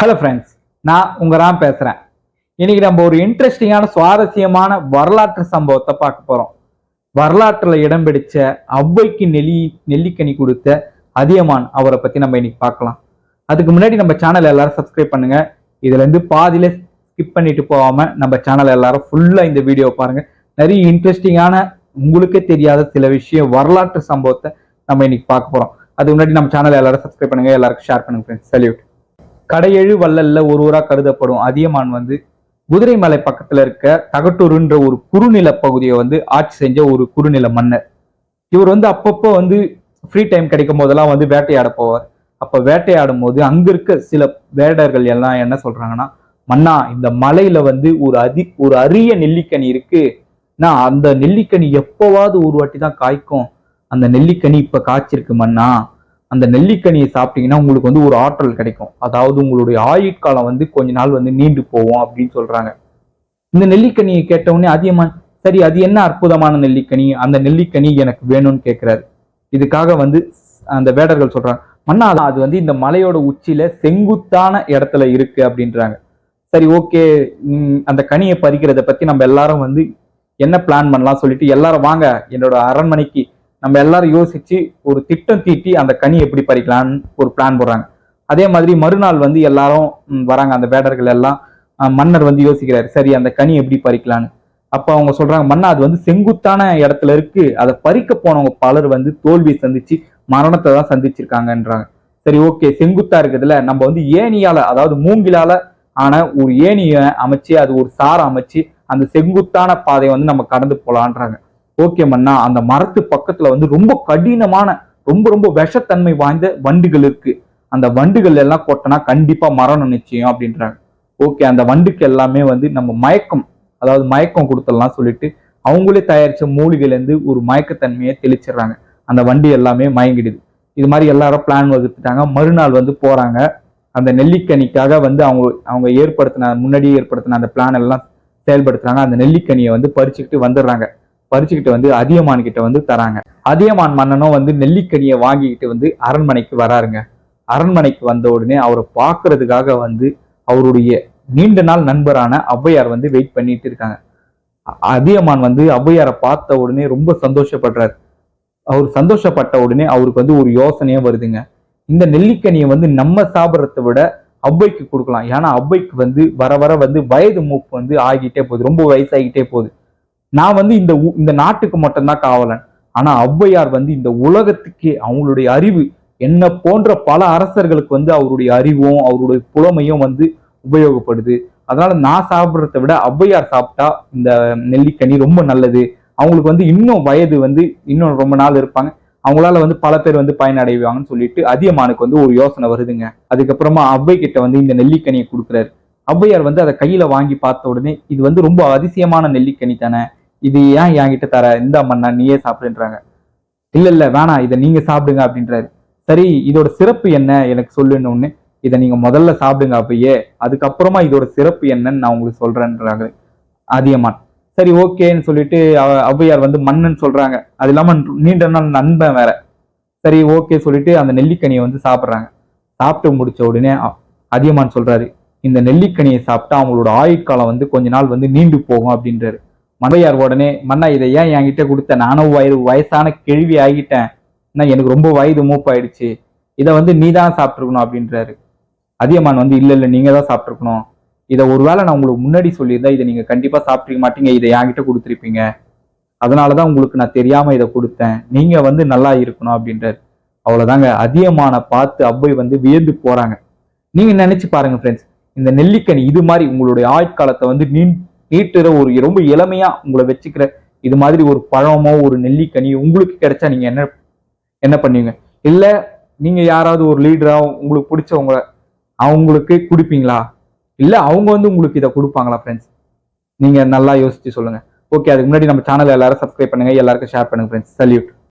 Hello friends, நான் உங்க ராம் பேசுறேன். இன்னைக்கு நம்ம ஒரு இன்ட்ரெஸ்டிங்கான சுவாரஸ்யமான வரலாற்று சம்பவத்தை பார்க்க போறோம். வரலாற்றுல இடம் பிடிச்ச ஔவைக்கு நெல்லிக்கனி கொடுத்த அதியமான் அவரை பத்தி நம்ம இன்னைக்கு பார்க்கலாம். அதுக்கு முன்னாடி நம்ம சேனல் எல்லாரும் சப்ஸ்கிரைப் பண்ணுங்க. இதுல இருந்து பாதியில ஸ்கிப் பண்ணிட்டு போகாம நம்ம சேனல் எல்லாரும் ஃபுல்லா இந்த வீடியோ பாருங்க. நிறைய இன்ட்ரெஸ்டிங்கான உங்களுக்கே தெரியாத சில விஷயம் வரலாற்று சம்பவத்தை நம்ம இன்னைக்கு பார்க்க போறோம். அதுக்கு முன்னாடி நம்ம சேனல் எல்லாரும் சப்ஸ்கிரைப் பண்ணுங்க, எல்லாருக்கும் ஷேர் பண்ணுங்க ஃப்ரெண்ட்ஸ். சல்யூட். கடையெழு வள்ளல்ல ஒருவரா கருதப்படும் அதியமான் குதிரைமலை பக்கத்துல இருக்க தகட்டூருன்ற ஒரு குறுநில பகுதியை ஆட்சி செஞ்ச ஒரு குறுநில மன்னர். இவர் அப்பப்போ ஃப்ரீ டைம் கிடைக்கும் போதெல்லாம் வேட்டையாட போவார். அப்ப வேட்டையாடும் போது அங்க இருக்க சில வேடர்கள் எல்லாம் என்ன சொல்றாங்கன்னா, மன்னா இந்த மலையில ஒரு அரிய நெல்லிக்கனி இருக்கு, நான் அந்த நெல்லிக்கனி எப்பவாவது ஒரு வாட்டி தான் காய்க்கும், அந்த நெல்லிக்கனி இப்ப காய்ச்சிருக்கு மன்னா, அந்த நெல்லிக்கனியை சாப்பிட்டீங்கன்னா உங்களுக்கு ஒரு ஆற்றல் கிடைக்கும், அதாவது உங்களுடைய ஆயுட்காலம் கொஞ்ச நாள் நீண்டு போவோம் அப்படின்னு சொல்றாங்க. இந்த நெல்லிக்கனியை கேட்டவுடனே அதியமான், சரி அது என்ன அற்புதமான நெல்லிக்கனி, அந்த நெல்லிக்கனி எனக்கு வேணும்னு கேட்கிறாரு. இதுக்காக அந்த வேடர்கள் சொல்றாங்க, மன்னா அது இந்த மலையோட உச்சியில செங்குத்தான இடத்துல இருக்கு அப்படின்றாங்க. சரி ஓகே, அந்த கனியை பறிக்கிறத பத்தி நம்ம எல்லாரும் என்ன பிளான் பண்ணலாம் சொல்லிட்டு எல்லாரும் வாங்க என்னோட அரண்மனைக்கு, நம்ம எல்லாரும் யோசிச்சு ஒரு திட்டம் தீட்டி அந்த கனி எப்படி பறிக்கலாம்னு ஒரு பிளான் போடுறாங்க. அதே மாதிரி மறுநாள் எல்லாரும் வராங்க, அந்த வேடர்கள் எல்லாம். மன்னர் யோசிக்கிறாரு, சரி அந்த கனி எப்படி பறிக்கலான்னு. அப்ப அவங்க சொல்றாங்க, மன்னா அது செங்குத்தான இடத்துல இருக்கு, அதை பறிக்க போனவங்க பலர் தோல்வியை சந்திச்சு மரணத்தை தான் சந்திச்சிருக்காங்கன்றாங்க. சரி ஓகே, செங்குத்தா இருக்குதுல, நம்ம ஏணியால, அதாவது மூங்கிலால ஆன ஒரு ஏணியை அமைச்சு அது ஒரு சாரை அமைச்சு அந்த செங்குத்தான பாதையை நம்ம கடந்து போலான்றாங்க. ஓகே மன்னா, அந்த மரத்து பக்கத்துல ரொம்ப கடினமான ரொம்ப ரொம்ப விஷத்தன்மை வாய்ந்த வண்டுகள் இருக்கு, அந்த வண்டுகள் எல்லாம் கொட்டினா கண்டிப்பா மரணம் நிச்சயம் அப்படின்றாங்க. ஓகே, அந்த வண்டுக்கு எல்லாமே நம்ம மயக்கம், அதாவது மயக்கம் கொடுத்துடலாம் சொல்லிட்டு அவங்களே தயாரிச்ச மூலிகையில ஒரு மயக்கத்தன்மையை தெளிச்சிடுறாங்க. அந்த வண்டி எல்லாமே மயங்கிடுது. இது மாதிரி எல்லாரும் பிளான் வகுத்துட்டாங்க. மறுநாள் போறாங்க. அந்த நெல்லிக்கனிக்காக அவங்க முன்னாடியே ஏற்படுத்தின அந்த பிளான் எல்லாம் செயல்படுத்துறாங்க. அந்த நெல்லிக்கனியை பறிச்சுக்கிட்டு வந்துடுறாங்க. பறிச்சுக்கிட்டு அதியமான் கிட்ட தராங்க. அதியமான் மன்னனும் நெல்லிக்கனியை வாங்கிக்கிட்டு அரண்மனைக்கு வராருங்க. அரண்மனைக்கு வந்த உடனே அவரை பார்க்கறதுக்காக அவருடைய நீண்ட நாள் நண்பரான ஔவையார் வெயிட் பண்ணிட்டு இருக்காங்க. அதியமான் ஔவையாரை பார்த்த உடனே ரொம்ப சந்தோஷப்படுறாரு. அவர் சந்தோஷப்பட்ட உடனே அவருக்கு ஒரு யோசனையே வருதுங்க. இந்த நெல்லிக்கனியை நம்ம சாப்பிட்றத விட ஔவைக்கு கொடுக்கலாம். ஏன்னா ஔவைக்கு வர வர வயது மூப்பு ஆகிட்டே போகுது, ரொம்ப வயசாகிட்டே போகுது. நான் இந்த நாட்டுக்கு மட்டும்தான் காவலன், ஆனா ஔவையார் இந்த உலகத்துக்கே அவங்களுடைய அறிவு, என்ன போன்ற பல அரசர்களுக்கு அவருடைய அறிவும் அவருடைய புலமையும் உபயோகப்படுது. அதனால நான் சாப்பிட்றத விட ஔவையார் சாப்பிட்டா இந்த நெல்லிக்கனி ரொம்ப நல்லது, அவங்களுக்கு இன்னும் வயது இன்னும் ரொம்ப நாள் இருப்பாங்க, அவங்களால பல பேர் பயனடைவாங்கன்னு சொல்லிட்டு அதியமானுக்கு ஒரு யோசனை வருதுங்க. அதுக்கப்புறமா ஔவை கிட்ட இந்த நெல்லிக்கனியை கொடுக்குறாரு. ஔவையார் அதை கையில வாங்கி பார்த்த உடனே, இது ரொம்ப அதிசயமான நெல்லிக்கனி தானே, இது ஏன் என்கிட்ட தர, இந்த மன்னா நீயே சாப்பிடுன்றாங்க. இல்ல இல்ல வேணாம், இதை நீங்க சாப்பிடுங்க அப்படின்றாரு. சரி இதோட சிறப்பு என்ன எனக்கு சொல்லுன்னு, இதை நீங்க முதல்ல சாப்பிடுங்க அப்பயே, அதுக்கப்புறமா இதோட சிறப்பு என்னன்னு நான் உங்களுக்கு சொல்றேன்றாங்க அதியமான். சரி ஓகேன்னு சொல்லிட்டு ஔவையார் மன்னன் சொல்றாங்க, அது இல்லாம நீண்ட நாள் நண்பன் வேற. சரி ஓகே சொல்லிட்டு அந்த நெல்லிக்கனியை சாப்பிடுறாங்க. சாப்பிட்டு முடிச்ச உடனே அதியமான் சொல்றாரு, இந்த நெல்லிக்கனியை சாப்பிட்டா அவங்களோட ஆயுட்காலம் கொஞ்ச நாள் நீண்டு போகும் அப்படின்றாரு. ஔவையார் உடனே, மன்னா இதை ஏன் என்கிட்ட கொடுத்த, நானும் வயசான கேள்வி ஆகிட்டேன், எனக்கு ரொம்ப வயது மூப்பாயிடுச்சு, இதை நீ தான் சாப்பிட்டுருக்கணும் அப்படின்றாரு. அதியமான் இல்ல இல்ல நீங்க தான் சாப்பிட்டுருக்கணும், இதை ஒருவேளை நான் உங்களுக்கு முன்னாடி சொல்லியிருந்தா இதை நீங்க கண்டிப்பா சாப்பிட்டுருக்க மாட்டீங்க, இதை என்கிட்ட கொடுத்துருப்பீங்க, அதனாலதான் உங்களுக்கு நான் தெரியாம இதை கொடுத்தேன், நீங்க நல்லா இருக்கணும் அப்படின்றாரு. அவ்வளவுதாங்க, அதியமானை பார்த்து ஔவை வியந்து போறாங்க. நீங்க நினைச்சு பாருங்க ஃப்ரெண்ட்ஸ், இந்த நெல்லிக்கனி இது மாதிரி உங்களுடைய ஆயுட்காலத்தை நீட்டுற ஒரு ரொம்ப இளமையா உங்களை வச்சுக்கிற இது மாதிரி ஒரு பழமோ ஒரு நெல்லிக்கனி உங்களுக்கு கிடைச்சா நீங்க என்ன என்ன பண்ணுவீங்க? இல்ல நீங்க யாராவது ஒரு லீடரா உங்களுக்கு பிடிச்சவங்க அவங்களுக்கு கொடுப்பீங்களா? இல்ல அவங்க உங்களுக்கு இதை கொடுப்பாங்களா? ஃப்ரெண்ட்ஸ் நீங்க நல்லா யோசிச்சு சொல்லுங்க. ஓகே, அதுக்கு முன்னாடி நம்ம சேனல் எல்லாரும் சப்ஸ்கிரைப் பண்ணுங்க, எல்லாருக்கும் ஷேர் பண்ணுங்க ஃப்ரெண்ட்ஸ். சல்யூட்.